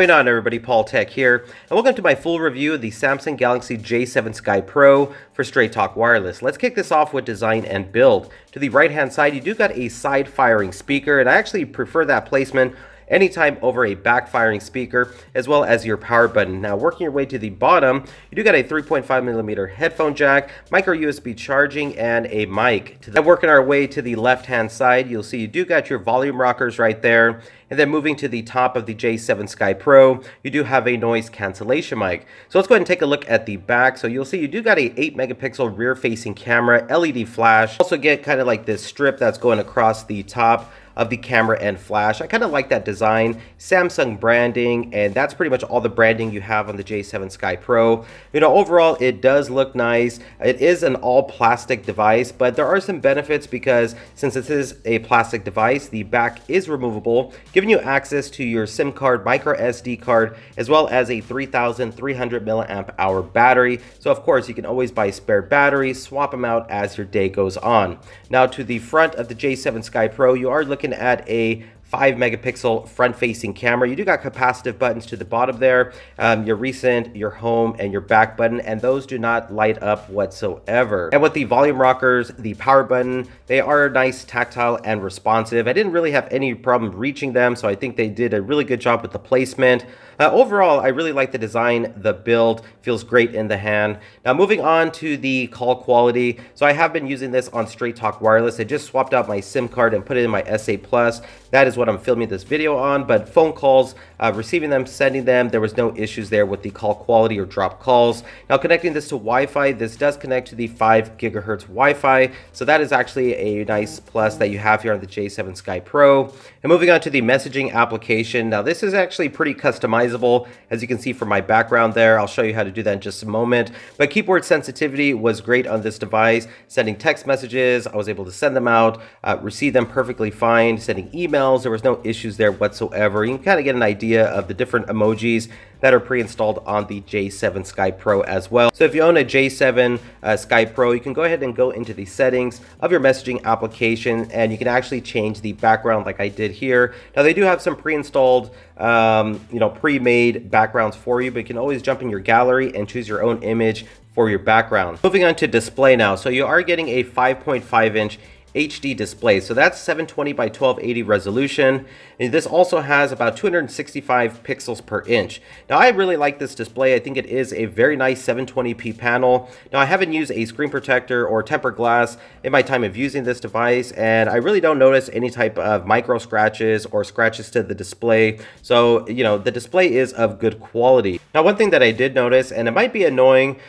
going on, everybody? Paul Tech here, and welcome to my full review of the Samsung Galaxy J7 Sky Pro for Straight Talk Wireless. Let's kick this off with design and build. To the right-hand side, you do got a side-firing speaker, and I actually prefer that placement anytime over a back-firing speaker, as well as your power button. Now, working your way to the bottom, you do got a 3.5mm headphone jack, micro USB charging, and a mic. Working our way to the left-hand side, you'll see you do got your volume rockers right there. And then moving to the top of the J7 Sky Pro, you do have a noise cancellation mic. So let's go ahead and take a look at the back. So you'll see you do got a 8-megapixel rear-facing camera, LED flash. Also get kind of like this strip that's going across the top of the camera and flash. I kind of like that design, Samsung branding, and that's pretty much all the branding you have on the J7 Sky Pro. You know, overall, it does look nice. It is an all plastic device, but there are some benefits because since this is a plastic device, the back is removable, giving you access to your SIM card, micro SD card, as well as a 3,300 milliamp hour battery. So of course, you can always buy spare batteries, swap them out as your day goes on. Now to the front of the J7 Sky Pro, you are looking at a 5-megapixel front-facing camera. You do got capacitive buttons to the bottom there, your recent, your home, and your back button, and those do not light up whatsoever. And with the volume rockers, the power button, they are nice, tactile, and responsive. I didn't really have any problem reaching them, so I think they did a really good job with the placement. Overall, I really like the design. The build feels great in the hand. Now, moving on to the call quality. So I have been using this on Straight Talk Wireless. I just swapped out my SIM card and put it in my S8 Plus. That is what I'm filming this video on, but phone calls, receiving them, sending them, there was no issues there with the call quality or drop calls. Now, connecting this to Wi-Fi, this does connect to the 5 gigahertz Wi-Fi, so that is actually a nice plus that you have here on the J7 Sky Pro. And moving on to the messaging application. Now, this is actually pretty customizable, as you can see from my background there. I'll show you how to do that in just a moment, but keyboard sensitivity was great on this device. Sending text messages, I was able to send them out, receive them perfectly fine. Sending emails, there was no issues there whatsoever. You can kind of get an idea of the different emojis that are pre-installed on the J7 Sky Pro as well. So if you own a J7 Sky Pro, you can go ahead and go into the settings of your messaging application, and you can actually change the background like I did here. Now, they do have some pre-installed, pre-made backgrounds for you, but you can always jump in your gallery and choose your own image for your background. Moving on to display now. So you are getting a 5.5-inch HD display, so that's 720 by 1280 resolution, and this also has about 265 pixels per inch. Now, I really like this display. I think it is a very nice 720p panel. Now, I haven't used a screen protector or tempered glass in my time of using this device, and I really don't notice any type of micro scratches or scratches to the display. So, you know, the display is of good quality. Now, one thing that I did notice, and it might be annoying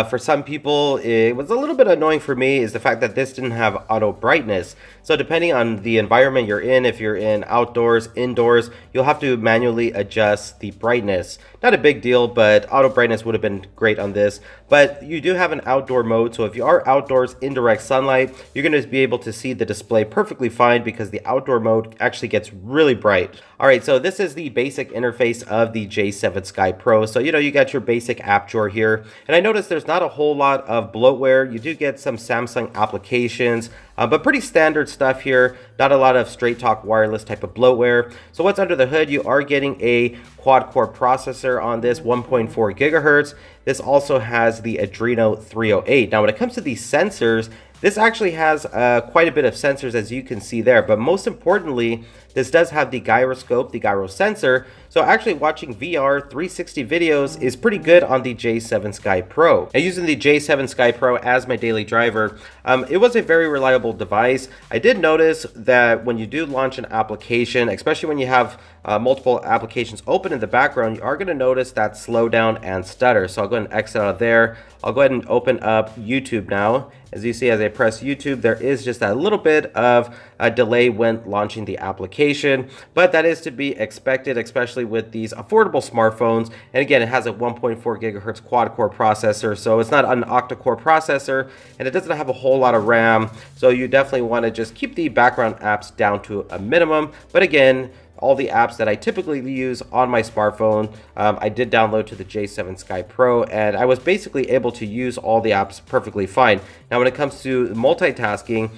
for some people, it was a little bit annoying for me, is the fact that this didn't have auto brightness. So depending on the environment you're in, if you're in outdoors, indoors, you'll have to manually adjust the brightness. Not a big deal, but auto brightness would have been great on this. But you do have an outdoor mode, so if you are outdoors in direct sunlight, you're going to be able to see the display perfectly fine because the outdoor mode actually gets really bright. All right, so this is the basic interface of the J7 Sky Pro. So, you got your basic app drawer here. And I noticed there's not a whole lot of bloatware. You do get some Samsung applications, but pretty standard stuff here. Not a lot of Straight Talk Wireless type of bloatware. So what's under the hood? You are getting a quad-core processor on this, 1.4 gigahertz. This also has the Adreno 308. Now, when it comes to these sensors, this actually has quite a bit of sensors, as you can see there, but most importantly, this does have the gyroscope, the gyro sensor, so actually watching VR 360 videos is pretty good on the J7 Sky Pro. Now, using the J7 Sky Pro as my daily driver, it was a very reliable device. I did notice that when you do launch an application, especially when you have multiple applications open in the background, you are going to notice that slowdown and stutter. So I'll go ahead and exit out of there. I'll go ahead and open up YouTube now. As you see, as I press YouTube, there is just a little bit of a delay when launching the application, but that is to be expected, especially with these affordable smartphones. And again, it has a 1.4 gigahertz quad-core processor, so it's not an octa-core processor, and it doesn't have a whole lot of RAM, so you definitely want to just keep the background apps down to a minimum. But again, all the apps that I typically use on my smartphone. I did download to the J7 Sky Pro, and I was basically able to use all the apps perfectly fine. Now when it comes to multitasking,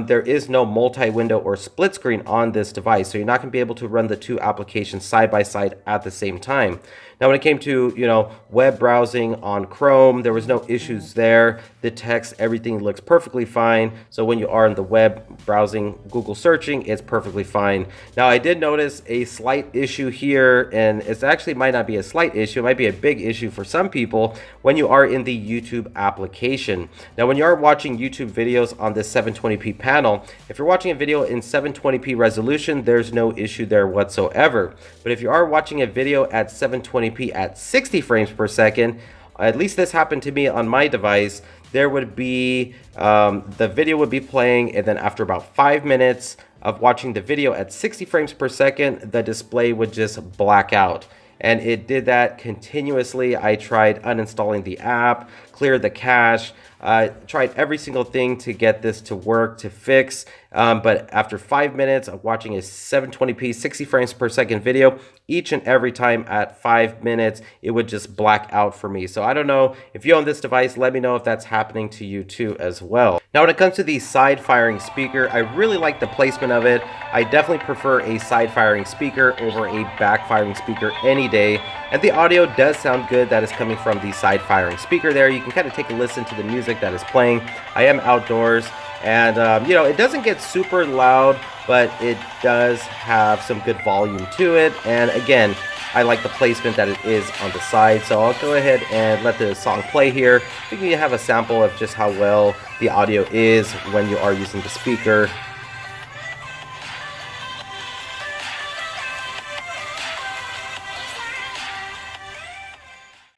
there is no multi-window or split screen on this device, so you're not going to be able to run the two applications side by side at the same time. Now when it came to, web browsing on Chrome, there was no issues there. The text, everything looks perfectly fine. So when you are in the web browsing, Google searching, it's perfectly fine. Now I did notice a slight issue here, and it actually might not be a slight issue, it might be a big issue for some people when you are in the YouTube application. Now when you are watching YouTube videos on this 720p panel, if you're watching a video in 720p resolution, there's no issue there whatsoever. But if you are watching a video at 720p at 60 frames per second, at least this happened to me on my device, there would be the video would be playing, and then after about 5 minutes of watching the video at 60 frames per second, the display would just black out. And it did that continuously. I tried uninstalling the app, cleared the cache, tried every single thing to get this to work, to fix. But after 5 minutes of watching a 720p 60 frames per second video, each and every time at 5 minutes, it would just black out for me. So I don't know if you own this device, let me know if that's happening to you too as well. Now when it comes to the side firing speaker, I really like the placement of it. I definitely prefer a side firing speaker over a back firing speaker any day. And the audio does sound good that is coming from the side firing speaker there. You can kind of take a listen to the music that is playing. I am outdoors, and it doesn't get super loud, but it does have some good volume to it. And again, I like the placement that it is on the side. So I'll go ahead and let the song play here. You can have a sample of just how well the audio is when you are using the speaker.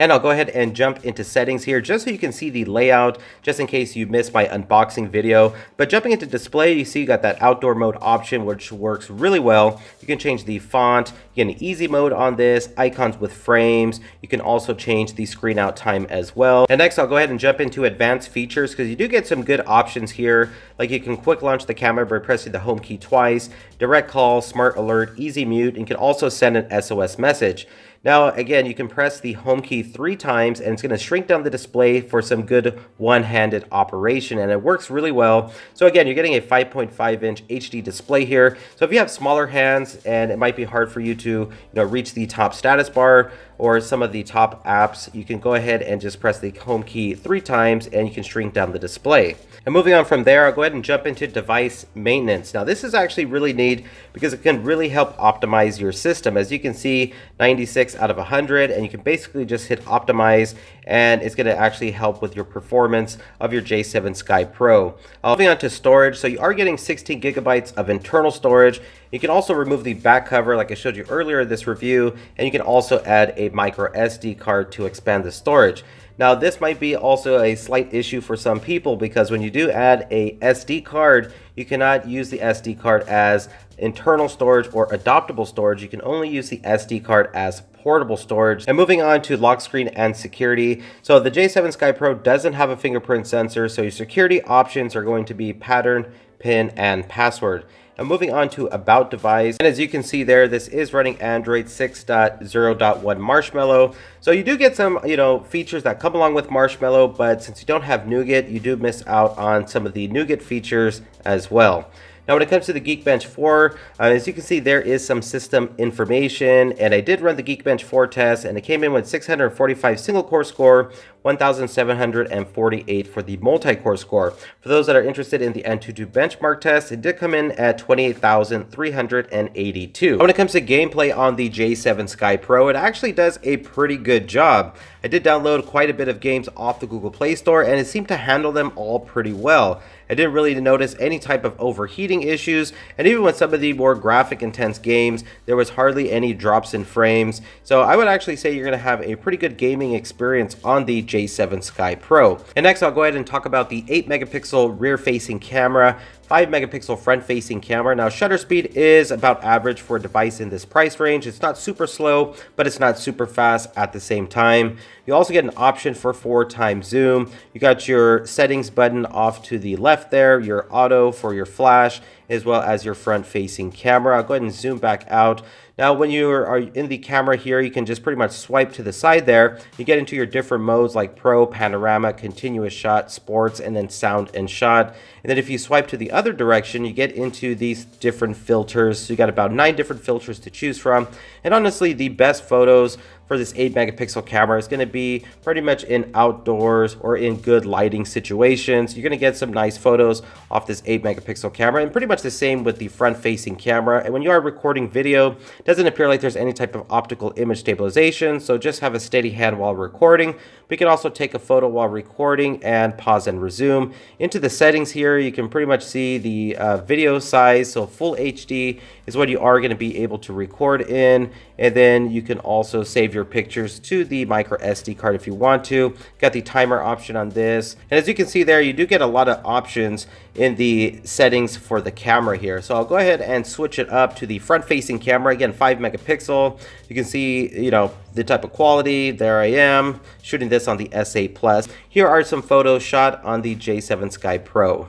And I'll go ahead and jump into settings here just so you can see the layout, just in case you missed my unboxing video. But jumping into display, you see you got that outdoor mode option, which works really well. You can change the font, you get an easy mode on this, icons with frames. You can also change the screen out time as well. And next I'll go ahead and jump into advanced features, because you do get some good options here. Like you can quick launch the camera by pressing the home key twice, direct call, smart alert, easy mute, and you can also send an SOS message. Now, again, you can press the home key 3 times, and it's going to shrink down the display for some good one-handed operation, and it works really well. So again, you're getting a 5.5-inch HD display here. So if you have smaller hands and it might be hard for you to reach the top status bar or some of the top apps, you can go ahead and just press the home key 3 times and you can shrink down the display. And moving on from there, I'll go ahead and jump into device maintenance. Now this is actually really neat because it can really help optimize your system. As you can see, 96 out of 100, and you can basically just hit optimize, and it's going to actually help with your performance of your J7 Sky Pro. Moving on to storage, so you are getting 16 gigabytes of internal storage. You can also remove the back cover like I showed you earlier in this review, and you can also add a micro SD card to expand the storage. Now this might be also a slight issue for some people, because when you do add a SD card, you cannot use the SD card as internal storage or adaptable storage. You can only use the SD card as portable storage. And moving on to lock screen and security. So the J7 Sky Pro doesn't have a fingerprint sensor, so your security options are going to be pattern, PIN, and password. And moving on to about device, and as you can see there, this is running Android 6.0.1 Marshmallow. So you do get some, features that come along with Marshmallow, but since you don't have Nougat, you do miss out on some of the Nougat features as well. Now when it comes to the Geekbench 4, as you can see, there is some system information, and I did run the Geekbench 4 test, and it came in with 645 single core score, 1,748 for the multi-core score. For those that are interested in the Antutu benchmark test, it did come in at 28,382. When it comes to gameplay on the J7 Sky Pro, it actually does a pretty good job. I did download quite a bit of games off the Google Play Store, and it seemed to handle them all pretty well. I didn't really notice any type of overheating issues, and even with some of the more graphic intense games, there was hardly any drops in frames. So I would actually say you're going to have a pretty good gaming experience on the J7 Sky Pro. And next I'll go ahead and talk about the 8 megapixel rear facing camera, 5 megapixel front facing camera. Now shutter speed is about average for a device in this price range. It's not super slow, but it's not super fast at the same time. You also get an option for 4x zoom. You got your settings button off to the left there, your auto for your flash, as well as your front-facing camera. I'll go ahead and zoom back out. Now, when you are in the camera here, you can just pretty much swipe to the side there. You get into your different modes like Pro, Panorama, Continuous Shot, Sports, and then Sound and Shot. And then if you swipe to the other direction, you get into these different filters. So you got about 9 different filters to choose from. And honestly, the best photos for this 8 megapixel camera is going to be pretty much in outdoors or in good lighting situations. You're going to get some nice photos off this 8 megapixel camera, and pretty much the same with the front facing camera. And when you are recording video, it doesn't appear like there's any type of optical image stabilization, so just have a steady hand while recording. We can also take a photo while recording and pause and resume. Into the settings here, you can pretty much see the video size, so full HD is what you are going to be able to record in, and then you can also save your pictures to the micro SD card if you want to. Got the timer option on this, and as you can see there, you do get a lot of options in the settings for the camera here. So I'll go ahead and switch it up to the front facing camera. Again, 5 megapixel. You can see, you know, the type of quality. There I am shooting this on the S8 Plus. Here are some photos shot on the J7 Sky Pro.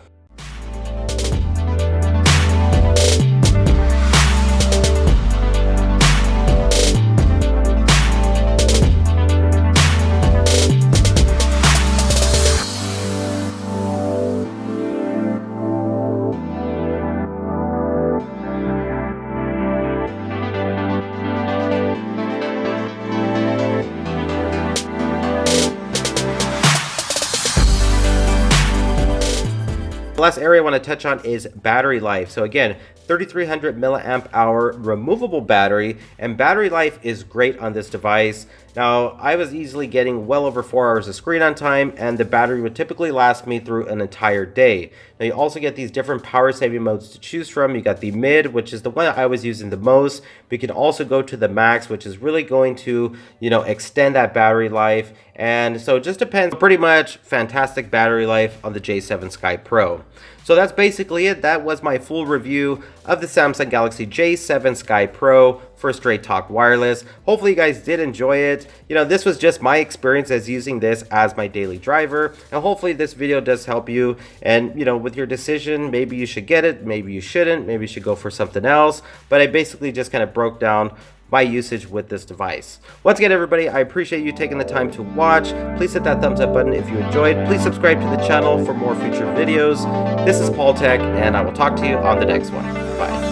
The last area I want to touch on is battery life. So again, 3300 milliamp hour removable battery, and battery life is great on this device. Now, I was easily getting well over 4 hours of screen on time, and the battery would typically last me through an entire day. Now, you also get these different power saving modes to choose from. You got the mid, which is the one I was using the most. We can also go to the max, which is really going to, you know, extend that battery life. And so it just depends. Pretty much fantastic battery life on the J7 Sky Pro. So that's basically it. That was my full review of the Samsung Galaxy J7 Sky Pro for Straight Talk Wireless. Hopefully you guys did enjoy it. You know, this was just my experience as using this as my daily driver, and hopefully this video does help you. And you know, with your decision, maybe you should get it, maybe you shouldn't, maybe you should go for something else. But I basically just kind of broke down my usage with this device. Once again, everybody, I appreciate you taking the time to watch. Please hit that thumbs up button if you enjoyed. Please subscribe to the channel for more future videos. This is Paul Tech, and I will talk to you on the next one. Bye.